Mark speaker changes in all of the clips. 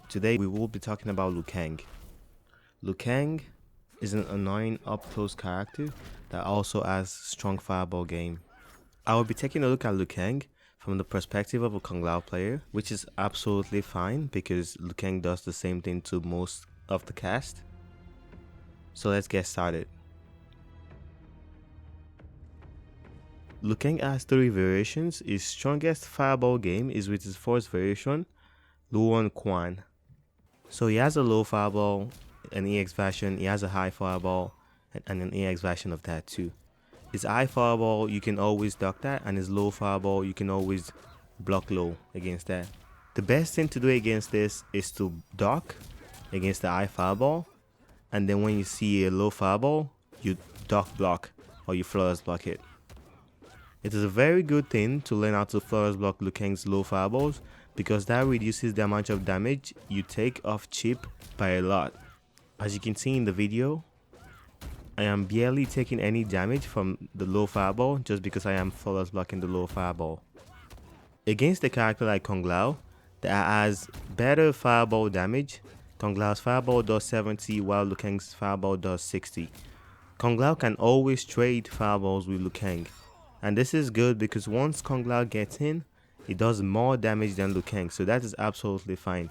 Speaker 1: Today we will be talking about Liu Kang. Liu Kang is an annoying up-close character that also has strong fireball game. I will be taking a look at Liu Kang from the perspective of a Kung Lao player, which is absolutely fine because Liu Kang does the same thing to most of the cast. So let's get started. Liu Kang has 3 variations. His strongest fireball game is with his first variation, Luan Quan. So he has a low fireball, an EX version, he has a high fireball, and an EX version of that too. His high fireball, you can always duck that, and his low fireball, you can always block low against that. The best thing to do against this is to duck against the high fireball, and then when you see a low fireball, you duck block or you flawless block it. It is a very good thing to learn how to flawless block Liu Kang's low fireballs because that reduces the amount of damage you take off chip by a lot. As you can see in the video, I am barely taking any damage from the low fireball just because I am flawless blocking the low fireball. Against a character like Kung Lao that has better fireball damage, Kung Lao's fireball does 70 while Liu Kang's fireball does 60. Kung Lao can always trade fireballs with Liu Kang. And this is good because once Kung Lao gets in, it does more damage than Liu Kang, so that is absolutely fine.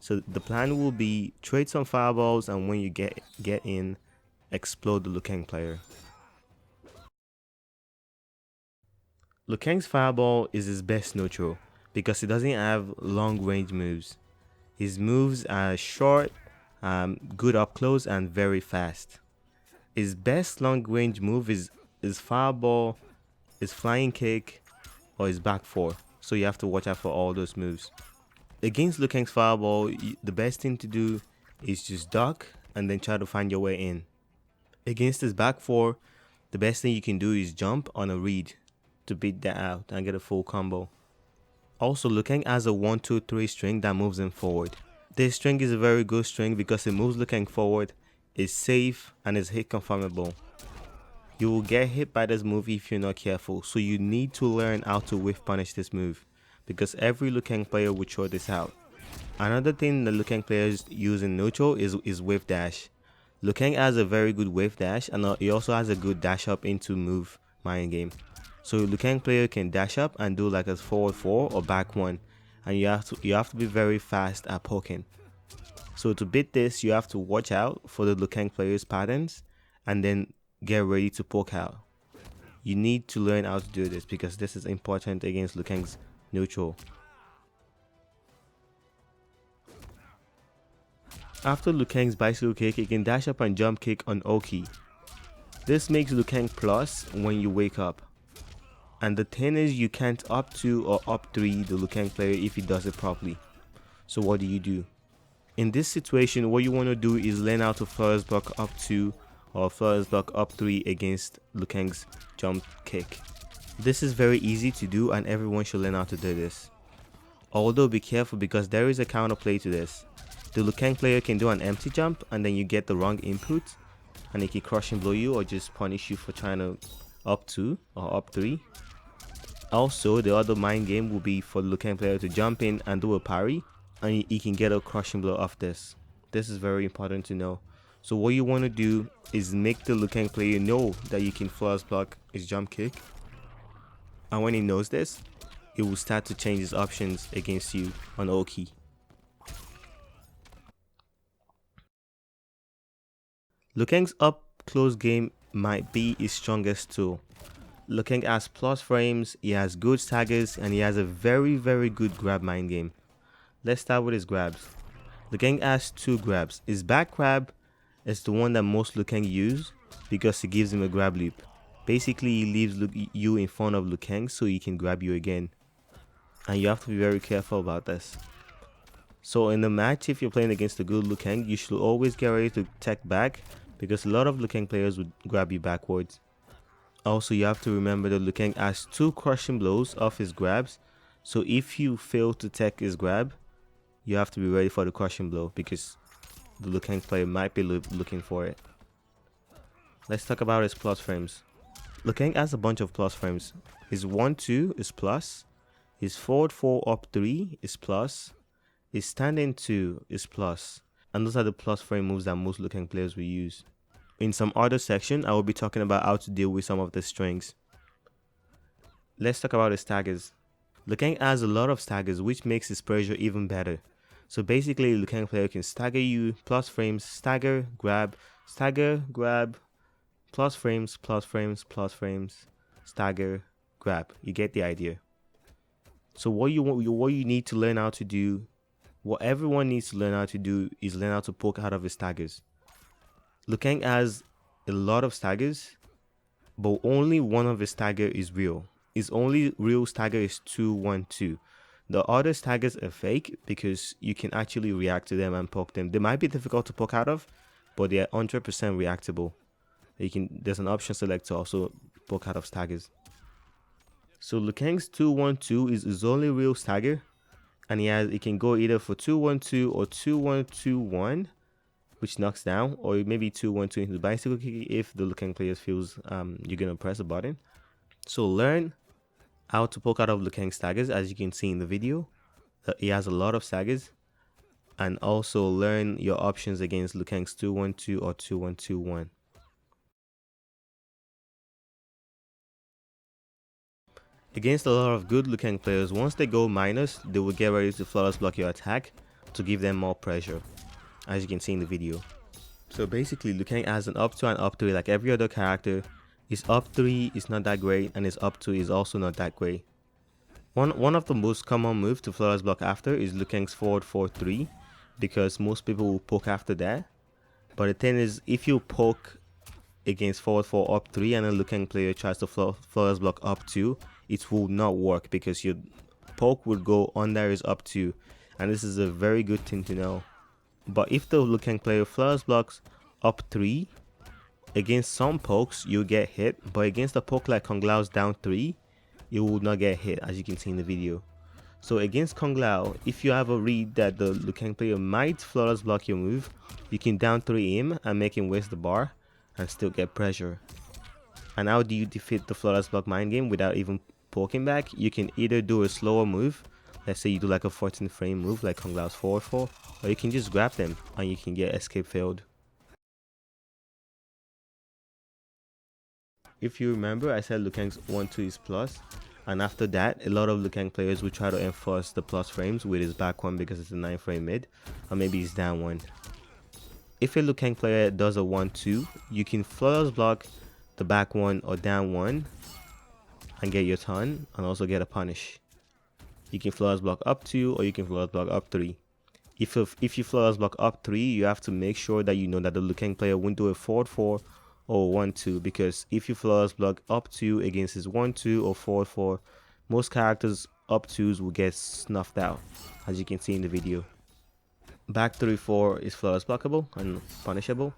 Speaker 1: So the plan will be trade some fireballs, and when you get in, explode the Liu Kang player. Liu Kang's fireball is his best neutral because he doesn't have long range moves. His moves are short, good up close, and very fast. His best long range move is his fireball, his flying kick, or his back 4. So you have to watch out for all those moves. Against Liu Kang's fireball, the best thing to do is just duck and then try to find your way in. Against his back 4, the best thing you can do is jump on a read to beat that out and get a full combo. Also, Liu Kang has a 1-2-3 string that moves him forward. This string is a very good string because it moves Liu Kang forward, is safe, and is hit confirmable. You will get hit by this move if you're not careful, so you need to learn how to whiff punish this move because every Liu Kang player will throw this out. Another thing that Liu Kang players use in neutral is whiff dash. Liu Kang has a very good whiff dash, and he also has a good dash up into move mind game. So Liu Kang player can dash up and do like a forward 4 or back 1, and you have to be very fast at poking. So to beat this, you have to watch out for the Liu Kang players' patterns and then get ready to poke out. You need to learn how to do this because this is important against Liu Kang's neutral. After Liu Kang's bicycle kick, you can dash up and jump kick on Oki. This makes Liu Kang plus when you wake up. And the thing is, you can't up 2 or up 3 the Liu Kang player if he does it properly. So what do? In this situation, what you want to do is learn how to flawless block up 2 or flawless block up 3 against Liu Kang's jump kick. This is very easy to do and everyone should learn how to do this. Although be careful because there is a counterplay to this. The Liu Kang player can do an empty jump and then you get the wrong input and it can crush and blow you or just punish you for trying to up 2 or up 3. Also, the other mind game will be for the Liu Kang player to jump in and do a parry and he can get a crushing blow off this. This is very important to know. So what you want to do is make the Liu Kang player know that you can flawless block his jump kick. And when he knows this, he will start to change his options against you on Oki. Liu Kang's up close game might be his strongest tool. Liu Kang has plus frames, he has good staggers, and he has a very good grab mind game. Let's start with his grabs. Liu Kang has 2 grabs. His back grab is the one that most Liu Kang use because it gives him a grab loop. Basically, he leaves you in front of Liu Kang so he can grab you again. And you have to be very careful about this. So in the match, if you're playing against a good Liu Kang, you should always get ready to tech back because a lot of Liu Kang players would grab you backwards. Also, you have to remember that Liu Kang has 2 crushing blows off his grabs. So if you fail to tech his grab, you have to be ready for the crushing blow because the Liu Kang player might be looking for it. Let's talk about his plus frames. Liu Kang has a bunch of plus frames. His 1-2 is plus. His forward 4 up 3 is plus. His standing 2 is plus, and those are the plus frame moves that most Liu Kang players will use. In some other section, I will be talking about how to deal with some of the strings. Let's talk about his staggers. Liu Kang has a lot of staggers, which makes his pressure even better. So basically, Liu Kang player can stagger you, plus frames, stagger, grab, plus frames, stagger, grab. You get the idea. So what you need to learn how to do, what everyone needs to learn how to do, is learn how to poke out of his staggers. Liu Kang has a lot of staggers, but only one of his stagger is real. His only real stagger is 2-1-2. The other staggers are fake because you can actually react to them and poke them. They might be difficult to poke out of, but they are 100% reactable. There's an option select to also poke out of staggers. So Liu Kang's 2-1-2 is his only real stagger, and he can go either for 2-1-2 or 2-1-2-1, which knocks down, or maybe 2-1-2 into the bicycle kick if the Liu Kang player feels you're gonna press a button. So learn how to poke out of Liu Kang's staggers, as you can see in the video. He has a lot of staggers, and also learn your options against Liu Kang's 2-1-2 or 2-1-2-1. Against a lot of good Liu Kang players, once they go minus, they will get ready to flawless block your attack to give them more pressure, as you can see in the video. So basically, Liu Kang has an up 2 and up 3 like every other character. His up 3 is not that great, and his up 2 is also not that great. One of the most common moves to flawless block after is Liu Kang's forward 4-3, because most people will poke after that. But the thing is, if you poke against forward 4 up 3 and a Liu Kang player tries to flawless block up 2, it will not work because your poke would go under his up 2, and this is a very good thing to know. But if the Liu Kang player flawless blocks up 3, against some pokes you'll get hit, but against a poke like Kung Lao's down 3, you will not get hit, as you can see in the video. So against Kung Lao, if you have a read that the Liu Kang player might flawless block your move, you can down 3 him and make him waste the bar and still get pressure. And how do you defeat the flawless block mind game without even poking back? You can either do a slower move, let's say you do like a 14 frame move like Kung Lao's forward 4, or you can just grab them and you can get escape failed. If you remember, I said Liu Kang's 1-2 is plus, and after that, a lot of Liu Kang players will try to enforce the plus frames with his back 1 because it's a 9 frame mid, or maybe he's down 1. If a Liu Kang player does a 1-2, you can flawless block the back 1 or down 1 and get your ton, and also get a punish. You can flawless block up 2 or you can flawless block up 3. If you flawless block up 3, you have to make sure that you know that the Liu Kang player won't do a forward 4 or 1-2, because if you flawless block up 2 against his 1-2 or forward 4, most characters up 2s will get snuffed out, as you can see in the video. Back 3-4 is flawless blockable and punishable.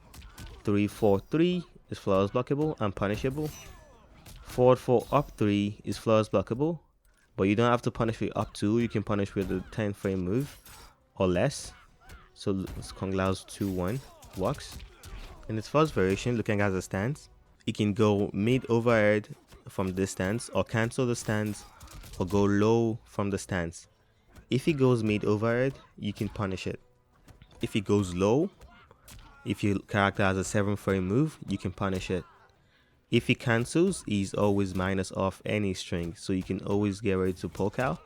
Speaker 1: 3-4-3 is flawless blockable and punishable. Forward 4 up 3 is flawless blockable, but you don't have to punish with up 2, you can punish with a 10 frame move or less. So Kung Lao's 2-1 works. In its first variation, Liu Kang has a stance. He can go mid overhead from this stance, or cancel the stance, or go low from the stance. If he goes mid overhead, you can punish it. If he goes low, if your character has a 7 frame move, you can punish it. If he cancels, he's always minus off any string, so you can always get ready to poke out,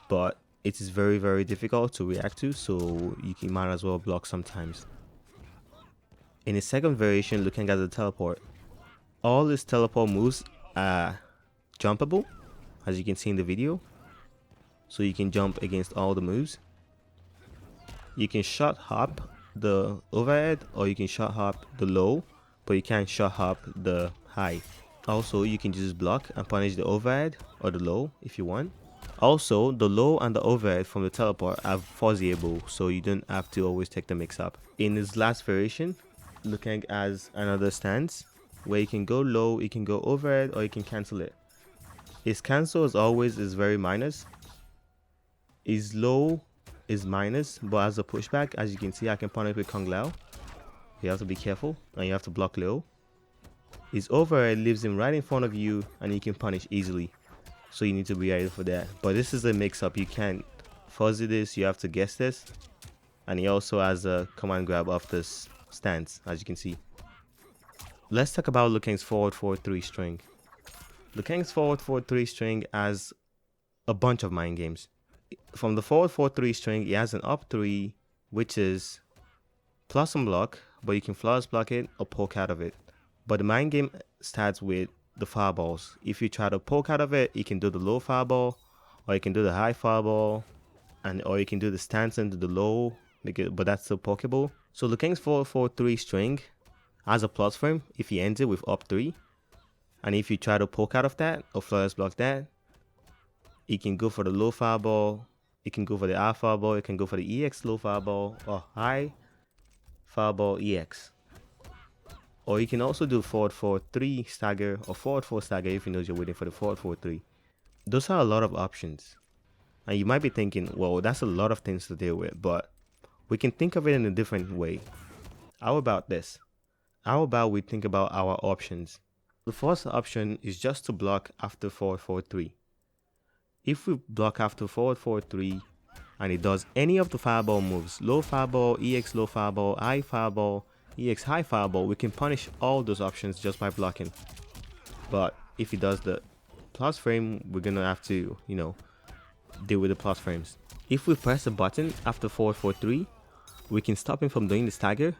Speaker 1: but it is very, very difficult to react to, so you might as well block sometimes. In his second variation, Liu Kang has a teleport. All his teleport moves are jumpable, as you can see in the video, so you can jump against all the moves. You can shot hop the overhead, or you can shot hop the low, but you can't shot hop the high. Also, you can just block and punish the overhead or the low if you want. Also, the low and the overhead from the teleport are fuzzable, so you don't have to always take the mix up. In his last variation, Liu Kang has another stance where you can go low, you can go overhead, or you can cancel it. His cancel as always is very minus. His low is minus, but as a pushback, as you can see, I can punish with Kung Lao. You have to be careful, and you have to block low. His overhead leaves him right in front of you, and you can punish easily, so you need to be ready for that. But this is a mix-up. You can't fuzzy this, you have to guess this. And he also has a command grab of this stance, as you can see. Let's talk about Liu Kang's forward 4-3 string. Liu Kang's forward 4-3 string has a bunch of mind games. From the forward 4-3 string, he has an up 3, which is plus and block, but you can flawless block it or poke out of it. But the mind game starts with the fireballs. If you try to poke out of it, you can do the low fireball, or you can do the high fireball, or you can do the stance into the low, but that's still pokeable. So Liu Kang's 4-4-3 string has a plus frame if he ends it with up 3. And if you try to poke out of that or flawless block that, you can go for the low fireball, you can go for the high fireball, you can go for the EX low fireball or high fireball EX. Or you can also do forward 4-3 stagger or forward 4 stagger if you know you're waiting for the forward 4-3. Those are a lot of options. And you might be thinking, well, that's a lot of things to deal with, but we can think of it in a different way. How about this? How about we think about our options? The first option is just to block after forward 4-3. If we block after forward 4-3 and it does any of the fireball moves, low fireball, EX low fireball, high fireball, EX high fireball, we can punish all those options just by blocking. But if it does the plus frame, we're gonna have to, deal with the plus frames. If we press a button after forward 4-3, we can stop him from doing the stagger.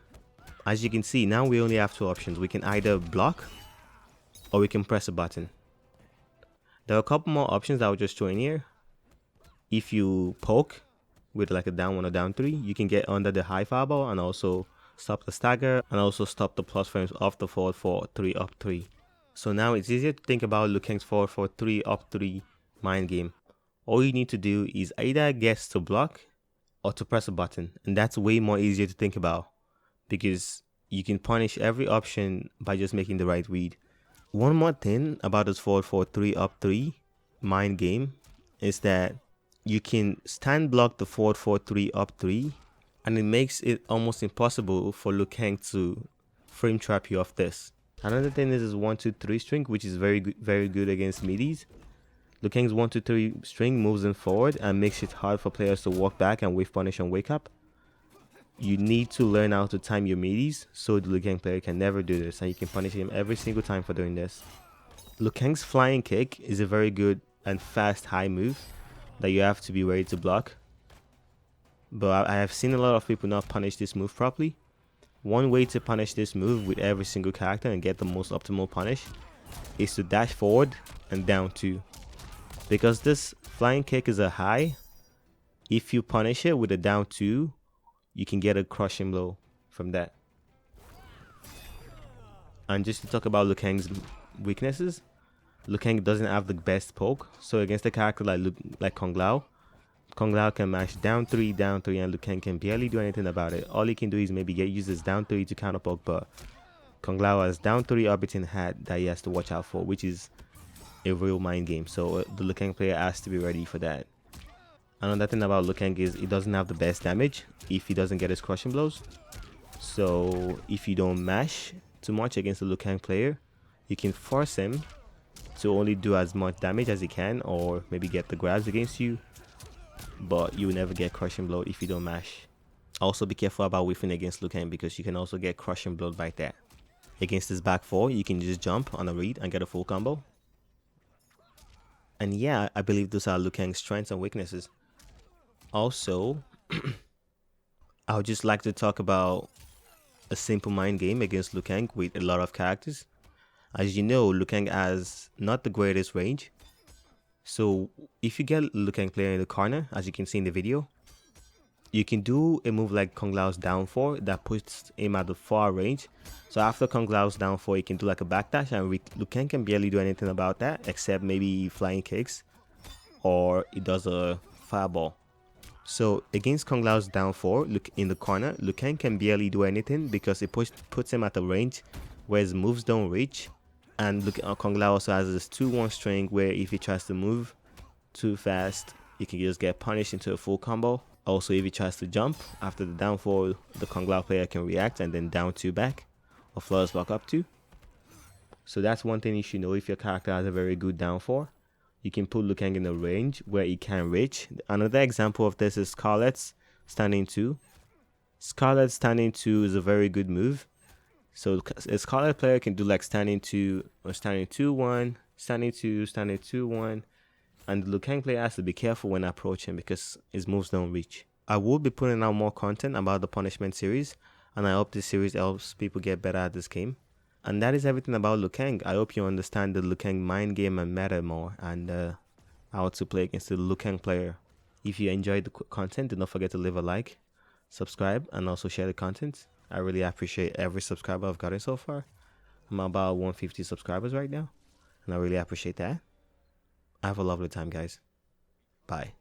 Speaker 1: As you can see, now we only have two options. We can either block or we can press a button. There are a couple more options that I'll just throw in here. If you poke with like a down 1 or down 3, you can get under the high fireball and also stop the stagger and also stop the plus frames of the forward 4-3 up 3. So now it's easier to think about Liu Kang's forward 4-3 up 3 mind game. All you need to do is either guess to block or to press a button, and that's way more easier to think about because you can punish every option by just making the right read. One more thing about this forward 4-3 up 3 mind game is that you can stand block the forward 4-3 up 3, and it makes it almost impossible for Liu Kang to frame trap you off this. Another thing is his 1-2-3 string, which is very good against midis. Liu Kang's 1-2-3 string moves in forward and makes it hard for players to walk back and wave punish and wake up. You need to learn how to time your midis so the Liu Kang player can never do this, and you can punish him every single time for doing this. Liu Kang's flying kick is a very good and fast high move that you have to be ready to block. But I have seen a lot of people not punish this move properly. One way to punish this move with every single character and get the most optimal punish is to dash forward and down 2. Because this flying kick is a high, if you punish it with a down 2, you can get a crushing blow from that. And just to talk about Liu Kang's weaknesses, Liu Kang doesn't have the best poke. So against a character like Kung Lao can mash down 3, and Liu Kang can barely do anything about it. All he can do is maybe use his down 3 to counter poke, but Kung Lao has down 3 orbiting hat that he has to watch out for, which is a real mind game. So the Liu Kang player has to be ready for that. Another thing about Liu Kang is he doesn't have the best damage if he doesn't get his crushing blows. So if you don't mash too much against the Liu Kang player, you can force him to only do as much damage as he can, or maybe get the grabs against you, but you will never get crushing blow if you don't mash. Also be careful about whiffing against Liu Kang because you can also get crushing blow like that. Against his back 4, you can just jump on a read and get a full combo. And yeah, I believe those are Liu Kang's strengths and weaknesses. Also, I would just like to talk about a simple mind game against Liu Kang with a lot of characters. As you know, Liu Kang has not the greatest range. So if you get Liu Kang player in the corner, as you can see in the video, you can do a move like Kung Lao's down 4 that puts him at the far range. So after Kung Lao's down 4, you can do like a backdash, and Liu Kang can barely do anything about that except maybe flying kicks or it does a fireball. So against Kung Lao's down 4, look in the corner, Liu Kang can barely do anything because it puts him at a range where his moves don't reach. And look, Kung Lao also has this 2-1 string where if he tries to move too fast, he can just get punished into a full combo. Also, if he tries to jump after the down 4, the Kung Lao player can react and then down 2 back or flawless block up 2. So that's one thing you should know if your character has a very good down 4. you can put Liu Kang in a range where he can reach. Another example of this is Scarlet's standing 2. Scarlet standing 2 is a very good move. So a Scarlet player can do like standing 2 or standing 2-1, standing 2, standing 2-1. And the Liu Kang player has to be careful when approaching because his moves don't reach. I will be putting out more content about the Punishment series, and I hope this series helps people get better at this game. And that is everything about Liu Kang. I hope you understand the Liu Kang mind game and meta more, and how to play against the Liu Kang player. If you enjoyed the content, do not forget to leave a like, subscribe, and also share the content. I really appreciate every subscriber I've gotten so far. I'm about 150 subscribers right now, and I really appreciate that. Have a lovely time, guys. Bye.